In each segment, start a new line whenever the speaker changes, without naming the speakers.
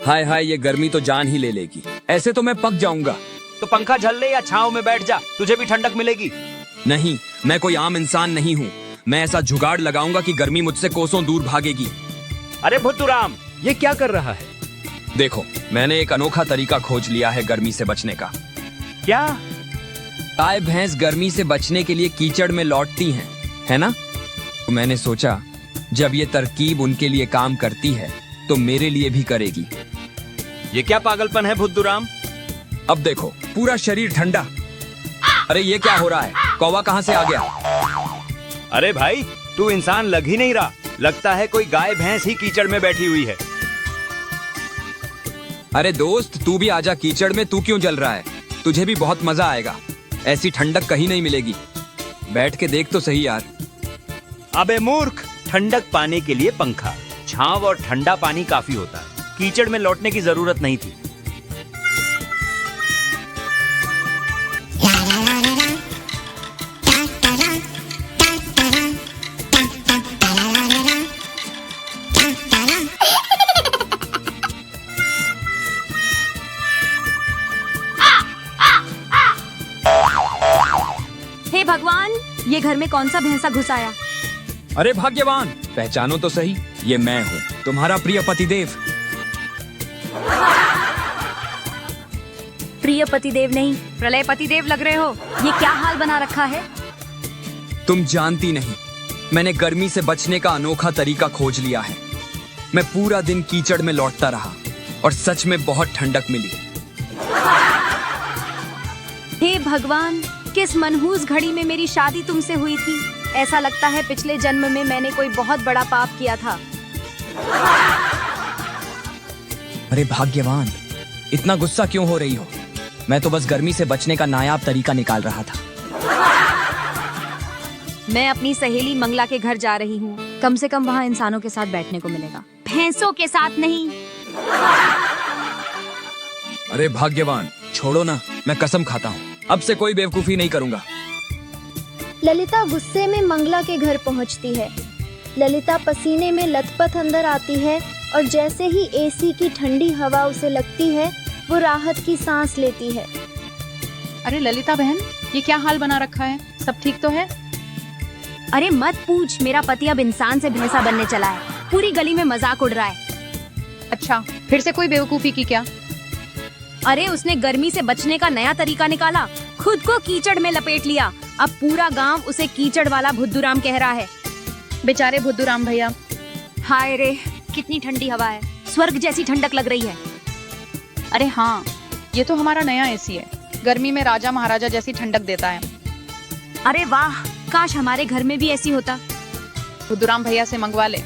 हाय हाय, ये गर्मी तो जान ही ले लेगी। ऐसे तो मैं पक जाऊंगा।
तो पंखा झल ले या छांव में बैठ जा, तुझे भी ठंडक मिलेगी।
नहीं, मैं कोई आम इंसान नहीं हूँ। मैं ऐसा जुगाड़ लगाऊंगा कि गर्मी मुझसे कोसों दूर भागेगी।
अरे बुद्धूराम,
ये क्या कर रहा है?
देखो, मैंने एक अनोखा तरीका खोज लिया है गर्मी से बचने का।
क्या?
गाय भैंस गर्मी से बचने के लिए कीचड़ में लौटती हैं, है ना? तो मैंने सोचा, जब ये तरकीब उनके लिए काम करती है तो मेरे लिए भी करेगी।
ये क्या पागलपन है बुद्धूराम?
अब देखो, पूरा शरीर ठंडा। अरे ये क्या हो रहा है? कौवा कहाँ से आ गया?
अरे भाई, तू इंसान लग ही नहीं रहा। लगता है कोई गाय भैंस ही कीचड़ में बैठी हुई है।
अरे दोस्त, तू भी आजा कीचड़ में। तू क्यों जल रहा है? तुझे भी बहुत मजा आएगा। ऐसी ठंडक कहीं नहीं मिलेगी। बैठ के देख तो सही यार।
अबे मूर्ख, ठंडक पाने के लिए पंखा, छांव और ठंडा पानी काफी होता है। कीचड़ में लौटने की जरूरत नहीं थी।
हे भगवान, ये घर में कौन सा भैंसा घुस आया?
अरे भाग्यवान, पहचानो तो सही, ये मैं हूँ, तुम्हारा प्रिय पतिदेव।
प्रिय पतिदेव नहीं, प्रलय पतिदेव लग रहे हो। ये क्या हाल बना रखा है?
तुम जानती नहीं, मैंने गर्मी से बचने का अनोखा तरीका खोज लिया है। मैं पूरा दिन कीचड़ में लौटता रहा और सच में बहुत ठंडक मिली।
हे भगवान, किस मनहूस घड़ी में मेरी शादी तुमसे हुई थी। ऐसा लगता है पिछले जन्म में मैंने कोई बहुत बड़ा पाप किया था।
अरे भाग्यवान, इतना गुस्सा क्यों हो रही हो? मैं तो बस गर्मी से बचने का नायाब तरीका निकाल रहा था।
मैं अपनी सहेली मंगला के घर जा रही हूँ। कम से कम वहाँ इंसानों के साथ बैठने को मिलेगा, भैंसों के साथ नहीं।
अरे भाग्यवान, छोड़ो ना, मैं कसम खाता हूँ, अब से कोई बेवकूफी नहीं करूँगा।
ललिता गुस्से में मंगला के घर पहुंचती है। ललिता पसीने में लथपथ अंदर आती है और जैसे ही एसी की ठंडी हवा उसे लगती है, वो राहत की सांस लेती है।
अरे ललिता बहन, ये क्या हाल बना रखा है? सब ठीक तो है?
अरे मत पूछ, मेरा पति अब इंसान से भैंसा बनने चला है। पूरी गली में मजाक उड़ रहा है।
अच्छा, फिर से कोई बेवकूफी की क्या?
अरे उसने गर्मी से बचने का नया तरीका निकाला, खुद को कीचड़ में लपेट लिया। अब पूरा गांव उसे कीचड़ वाला बुद्धूराम कह रहा है।
बेचारे बुद्धूराम भैया।
हाय रे, कितनी ठंडी हवा है, स्वर्ग जैसी ठंडक लग रही है।
अरे हाँ, ये तो हमारा नया एसी है। गर्मी में राजा महाराजा जैसी ठंडक देता है।
अरे वाह, काश हमारे घर में भी ऐसी होता।
बुद्धूराम भैया से मंगवा ले।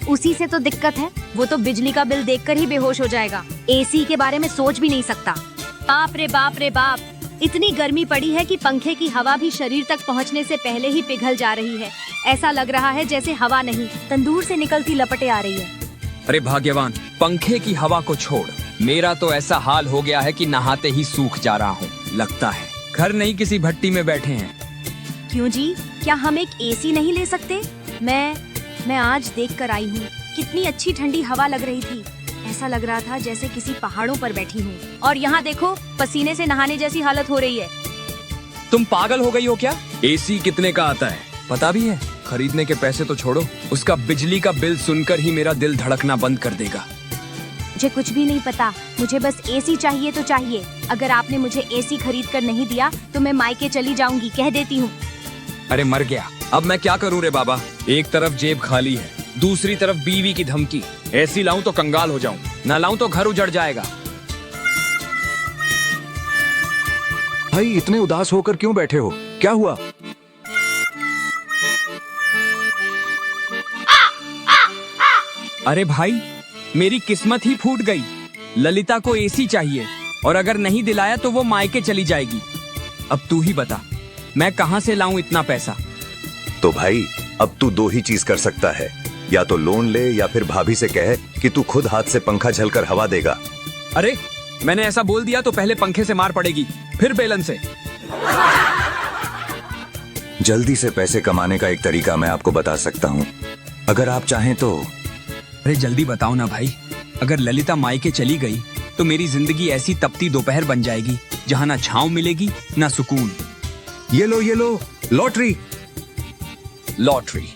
उसी से तो दिक्कत है, वो तो बिजली का बिल देखकर ही बेहोश हो जाएगा। एसी के बारे में सोच भी नहीं सकता। बाप रे बाप रे बाप, इतनी गर्मी पड़ी है कि पंखे की हवा भी शरीर तक पहुंचने से पहले ही पिघल जा रही है। ऐसा लग रहा है जैसे हवा नहीं, तंदूर से निकलती लपटें आ रही है।
अरे भाग्यवान, पंखे की हवा को छोड़, मेरा तो ऐसा हाल हो गया है कि नहाते ही सूख जा रहा हूँ। लगता है घर नहीं, किसी भट्टी में बैठे हैं।
क्यों जी, क्या हम एक एसी नहीं ले सकते? मैं आज देख कर आई हूँ, कितनी अच्छी ठंडी हवा लग रही थी। ऐसा लग रहा था जैसे किसी पहाड़ों पर बैठी हूँ। और यहाँ देखो, पसीने से नहाने जैसी हालत हो रही है।
तुम पागल हो गई हो क्या? एसी कितने का आता है पता भी है? खरीदने के पैसे तो छोड़ो, उसका बिजली का बिल सुनकर ही मेरा दिल धड़कना बंद कर देगा।
मुझे कुछ भी नहीं पता, मुझे बस एसी चाहिए तो चाहिए। अगर आपने मुझे एसी खरीद कर नहीं दिया तो मैं मायके चली जाऊंगी, कह देती हूँ।
अरे मर गया, अब मैं क्या करूँ रे बाबा। एक तरफ जेब खाली है, दूसरी तरफ बीवी की धमकी। एसी लाऊं तो कंगाल हो जाऊं, ना लाऊं तो घर उजड़ जाएगा।
भाई, इतने उदास होकर क्यों बैठे हो? क्या हुआ?
अरे भाई, मेरी किस्मत ही फूट गई। ललिता को एसी चाहिए और अगर नहीं दिलाया तो वो मायके चली जाएगी। अब तू ही बता, मैं कहां से लाऊं इतना पैसा?
तो भाई, अब तू दो ही चीज कर सकता है, या तो लोन ले या फिर भाभी से कहे कि तू खुद हाथ से पंखा झलकर हवा देगा।
अरे मैंने ऐसा बोल दिया तो पहले पंखे से मार पड़ेगी, फिर बेलन से।
जल्दी से पैसे कमाने का एक तरीका मैं आपको बता सकता हूँ, अगर आप चाहें तो।
अरे जल्दी बताओ ना भाई। अगर ललिता मायके चली गई तो मेरी जिंदगी ऐसी तपती दोपहर बन जाएगी जहाँ ना छांव मिलेगी ना सुकून।
ये लो लॉटरी।
लॉटरी?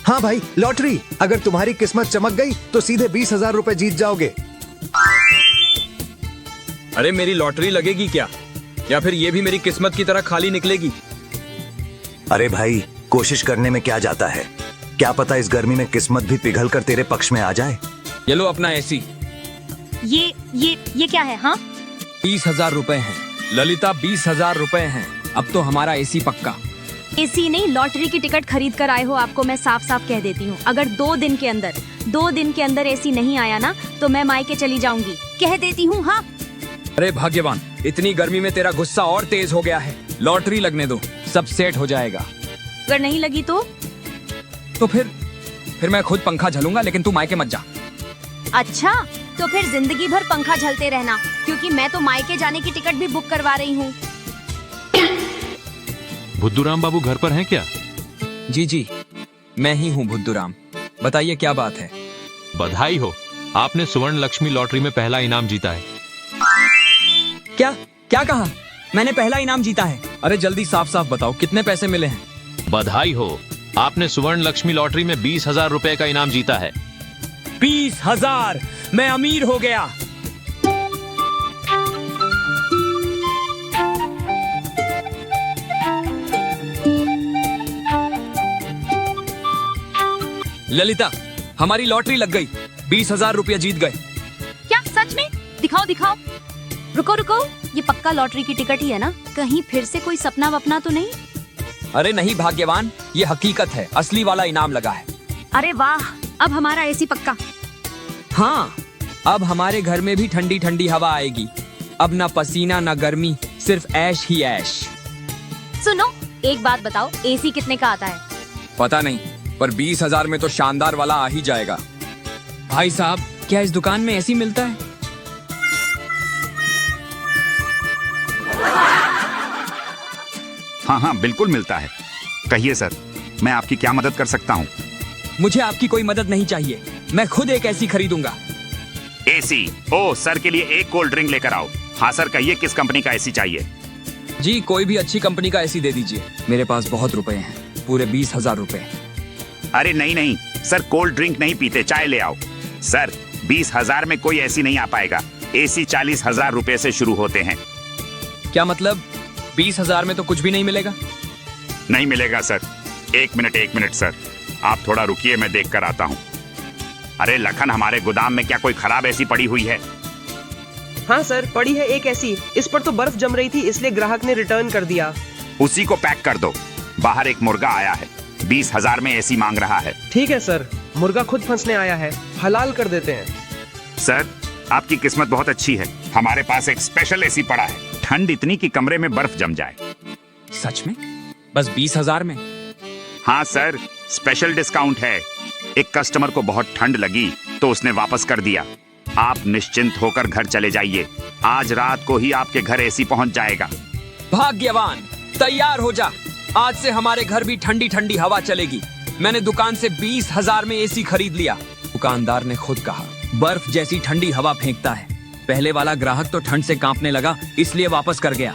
हाँ भाई, लॉटरी। अगर तुम्हारी किस्मत चमक गई तो सीधे 20,000 रुपए जीत जाओगे।
अरे मेरी लॉटरी लगेगी क्या, या फिर ये भी मेरी किस्मत की तरह खाली निकलेगी?
अरे भाई, कोशिश करने में क्या जाता है, क्या पता इस गर्मी में किस्मत भी पिघल कर तेरे पक्ष में आ जाए।
ये लो अपना एसी।
ये क्या है? हाँ
20,000 रुपए हैं ललिता, 20,000 रुपए हैं। अब तो हमारा एसी पक्का।
एसी नहीं, लॉटरी की टिकट खरीद कर आए हो। आपको मैं साफ साफ कह देती हूँ, अगर 2 दिन के अंदर एसी नहीं आया ना तो मैं मायके चली जाऊंगी, कह देती हूँ। हाँ
अरे भाग्यवान, इतनी गर्मी में तेरा गुस्सा और तेज हो गया है। लॉटरी लगने दो, सब सेट हो जाएगा।
अगर नहीं लगी तो
फिर मैं खुद पंखा झलूंगा, लेकिन तू मायके मत जा।
अच्छा, तो फिर जिंदगी भर पंखा झलते रहना, क्योंकि मैं तो मायके जाने की टिकट भी बुक करवा रही हूँ।
बुद्धूराम बाबू घर पर हैं क्या?
जी, मैं ही हूँ बुद्धूराम। बताइए क्या बात है?
बधाई हो, आपने स्वर्ण लक्ष्मी लॉटरी में पहला इनाम जीता है।
क्या कहा? मैंने पहला इनाम जीता है? अरे जल्दी साफ साफ बताओ, कितने पैसे मिले हैं?
बधाई हो, आपने स्वर्ण लक्ष्मी लॉटरी में 20,000 रुपए का इनाम जीता है।
20,000! मैं अमीर हो गया। ललिता, हमारी लॉटरी लग गई, 20,000 रुपया जीत गए।
क्या सच में? दिखाओ। रुको, ये पक्का लॉटरी की टिकट ही है ना? कहीं फिर से कोई सपना वपना तो नहीं?
अरे नहीं भाग्यवान, ये हकीकत है, असली वाला इनाम लगा है।
अरे वाह, अब हमारा एसी पक्का।
हाँ, अब हमारे घर में भी ठंडी ठंडी हवा आएगी। अब ना पसीना ना गर्मी, सिर्फ ऐश ही ऐश।
सुनो, एक बात बताओ, एसी कितने का आता है?
पता नहीं, पर 20,000 में तो शानदार वाला आ ही जाएगा। भाई साहब, क्या इस दुकान में एसी मिलता है?
हाँ बिल्कुल मिलता है। कहिए सर, मैं आपकी क्या मदद कर सकता हूँ?
मुझे आपकी कोई मदद नहीं चाहिए, मैं खुद एक एसी खरीदूंगा।
एसी? ओ, सर के लिए एक कोल्ड ड्रिंक लेकर आओ। हाँ सर, कहिए किस कंपनी का एसी चाहिए?
जी, कोई भी अच्छी कंपनी का एसी दे दीजिए। मेरे पास बहुत रुपए हैं, पूरे 20,000 रुपए।
अरे नहीं सर, कोल्ड ड्रिंक नहीं पीते, चाय ले आओ। सर, 20,000 में कोई एसी नहीं आ पाएगा। एसी 40,000 रुपए से शुरू होते हैं।
क्या मतलब? 20,000 में तो कुछ भी नहीं मिलेगा?
नहीं मिलेगा सर। एक मिनट सर, आप थोड़ा रुकिए, मैं देख कर आता हूँ। अरे लखन, हमारे गोदाम में क्या कोई खराब एसी पड़ी हुई है?
हाँ सर, पड़ी है एक ऐसी। इस पर तो बर्फ जम रही थी, इसलिए ग्राहक ने रिटर्न कर दिया।
उसी को पैक कर दो। बाहर एक मुर्गा आया है, 20,000 में एसी मांग रहा है।
ठीक है सर, मुर्गा खुद फंसने आया है, हलाल कर देते हैं।
सर, आपकी किस्मत बहुत अच्छी है, हमारे पास एक स्पेशल एसी पड़ा है। ठंड इतनी कि कमरे में बर्फ जम जाए।
सच में? बस 20,000 में?
हाँ सर, स्पेशल डिस्काउंट है। एक कस्टमर को बहुत ठंड लगी तो उसने वापस कर दिया। आप निश्चिंत होकर घर चले जाइए, आज रात को ही आपके घर एसी पहुंच जाएगा।
भाग्यवान, तैयार हो जा, आज से हमारे घर भी ठंडी ठंडी हवा चलेगी। मैंने दुकान से 20,000 में एसी खरीद लिया। दुकानदार ने खुद कहा, बर्फ जैसी ठंडी हवा फेंकता है। पहले वाला ग्राहक तो ठंड से कांपने लगा, इसलिए वापस कर गया।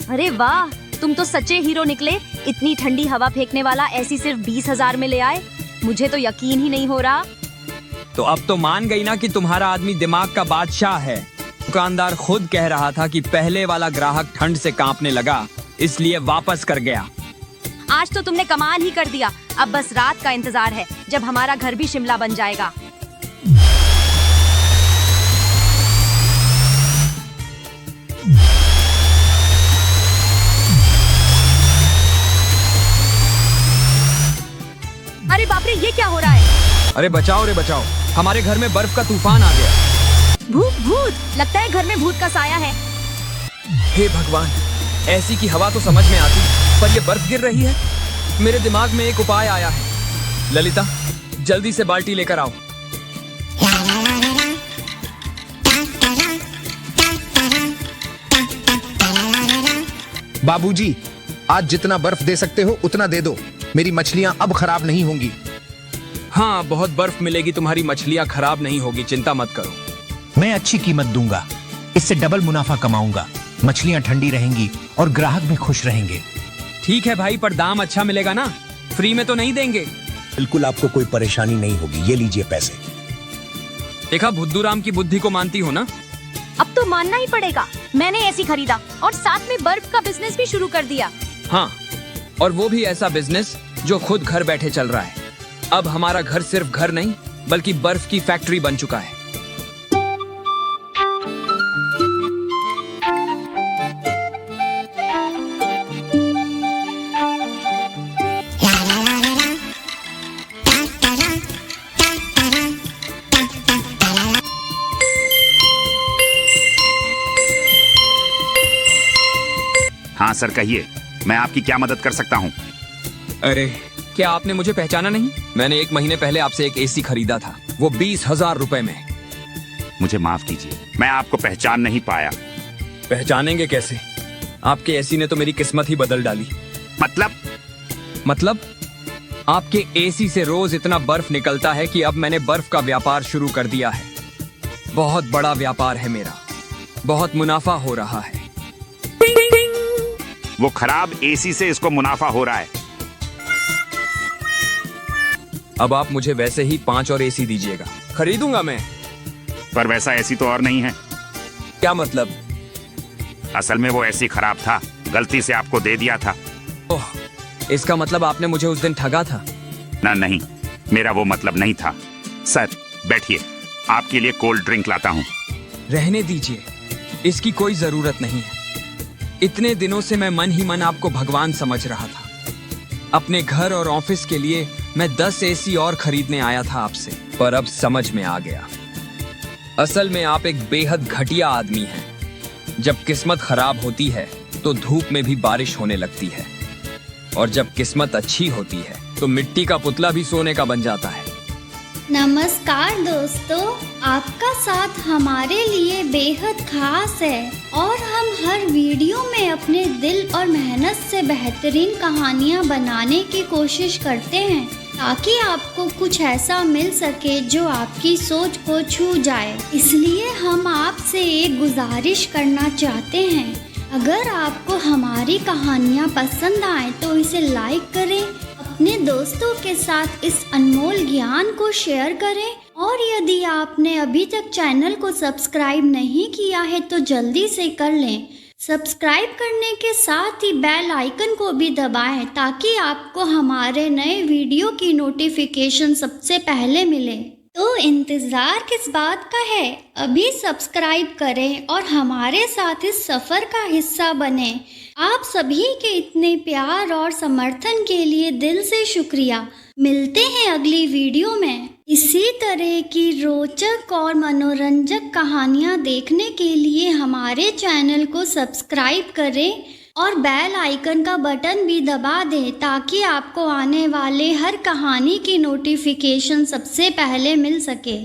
अरे वाह, तुम तो सच्चे हीरो निकले। इतनी ठंडी हवा फेंकने वाला एसी सिर्फ 20,000 में ले आए। मुझे तो यकीन ही नहीं हो रहा।
तो अब तो मान गई ना कि तुम्हारा आदमी दिमाग का बादशाह है। दुकानदार खुद कह रहा था कि पहले वाला ग्राहक ठंड से कांपने लगा, इसलिए वापस कर गया।
आज तो तुमने कमाल ही कर दिया। अब बस रात का इंतजार है, जब हमारा घर भी शिमला बन जाएगा। अरे बाप रे, ये क्या हो रहा है?
अरे बचाओ रे बचाओ, हमारे घर में बर्फ का तूफान आ गया।
भूत, लगता है घर में भूत का साया है।
हे भगवान, ऐसी की हवा तो समझ में आती, पर ये बर्फ गिर रही है। मेरे दिमाग में एक उपाय आया है। ललिता, जल्दी से बाल्टी लेकर आओ।
बाबूजी, आज जितना बर्फ दे सकते हो उतना दे दो। मेरी मछलियां अब खराब नहीं होंगी।
हाँ, बहुत बर्फ मिलेगी, तुम्हारी मछलियाँ खराब नहीं होगी, चिंता मत करो।
मैं अच्छी कीमत दूंगा, इससे डबल मुनाफा कमाऊंगा। मछलियां ठंडी रहेंगी और ग्राहक भी खुश रहेंगे।
ठीक है भाई, पर दाम अच्छा मिलेगा ना? फ्री में तो नहीं देंगे।
बिल्कुल, आपको कोई परेशानी नहीं होगी। ये लीजिए पैसे।
देखा, बुद्धूराम की बुद्धि को मानती हो ना?
अब तो मानना ही पड़ेगा। मैंने एसी खरीदा और साथ में बर्फ का बिजनेस भी शुरू कर दिया।
हाँ, और वो भी ऐसा बिजनेस जो खुद घर बैठे चल रहा है। अब हमारा घर सिर्फ घर नहीं, बल्कि बर्फ की फैक्ट्री बन चुका है।
हाँ सर, कहिए, मैं आपकी क्या मदद कर सकता हूँ?
अरे, क्या आपने मुझे पहचाना नहीं? मैंने 1 महीने पहले आपसे एक एसी खरीदा था, वो 20,000 रुपए में।
मुझे माफ कीजिए, मैं आपको पहचान नहीं पाया।
पहचानेंगे कैसे? आपके एसी ने तो मेरी किस्मत ही बदल डाली। मतलब आपके एसी से रोज इतना बर्फ निकलता है कि अब मैंने बर्फ का व्यापार शुरू कर दिया है। बहुत बड़ा व्यापार है मेरा, बहुत मुनाफा हो रहा है।
वो खराब एसी से इसको मुनाफा हो रहा है।
अब आप मुझे वैसे ही 5 और एसी दीजिएगा, खरीदूंगा मैं।
पर वैसा एसी तो और नहीं है।
क्या मतलब?
असल में वो एसी खराब था, गलती से आपको दे दिया था।
ओह, इसका मतलब आपने मुझे उस दिन ठगा था?
ना, नहीं, मेरा वो मतलब नहीं था। सर, बैठिए, आपके लिए कोल्ड ड्रिंक लाता हूँ।
रहने दीजिए, इसकी कोई जरूरत नहीं है। इतने दिनों से मैं मन ही मन आपको भगवान समझ रहा था। अपने घर और ऑफिस के लिए मैं 10 एसी और खरीदने आया था आपसे, पर अब समझ में आ गया। असल में आप एक बेहद घटिया आदमी हैं। जब किस्मत खराब होती है तो धूप में भी बारिश होने लगती है, और जब किस्मत अच्छी होती है तो मिट्टी का पुतला भी सोने का बन जाता है।
नमस्कार दोस्तों, आपका साथ हमारे लिए बेहद खास है और हम हर वीडियो में अपने दिल और मेहनत से बेहतरीन कहानियाँ बनाने की कोशिश करते हैं, ताकि आपको कुछ ऐसा मिल सके जो आपकी सोच को छू जाए। इसलिए हम आपसे एक गुजारिश करना चाहते हैं, अगर आपको हमारी कहानियाँ पसंद आए तो इसे लाइक करें, अपने दोस्तों के साथ इस अनमोल ज्ञान को शेयर करें, और यदि आपने अभी तक चैनल को सब्सक्राइब नहीं किया है तो जल्दी से कर लें। सब्सक्राइब करने के साथ ही बेल आइकन को भी दबाएं, ताकि आपको हमारे नए वीडियो की नोटिफिकेशन सबसे पहले मिले। तो इंतज़ार किस बात का है? अभी सब्सक्राइब करें और हमारे साथ इस सफ़र का हिस्सा बने। आप सभी के इतने प्यार और समर्थन के लिए दिल से शुक्रिया। मिलते हैं अगली वीडियो में। इसी तरह की रोचक और मनोरंजक कहानियाँ देखने के लिए हमारे चैनल को सब्सक्राइब करें और बेल आइकन का बटन भी दबा दें, ताकि आपको आने वाले हर कहानी की नोटिफिकेशन सबसे पहले मिल सके।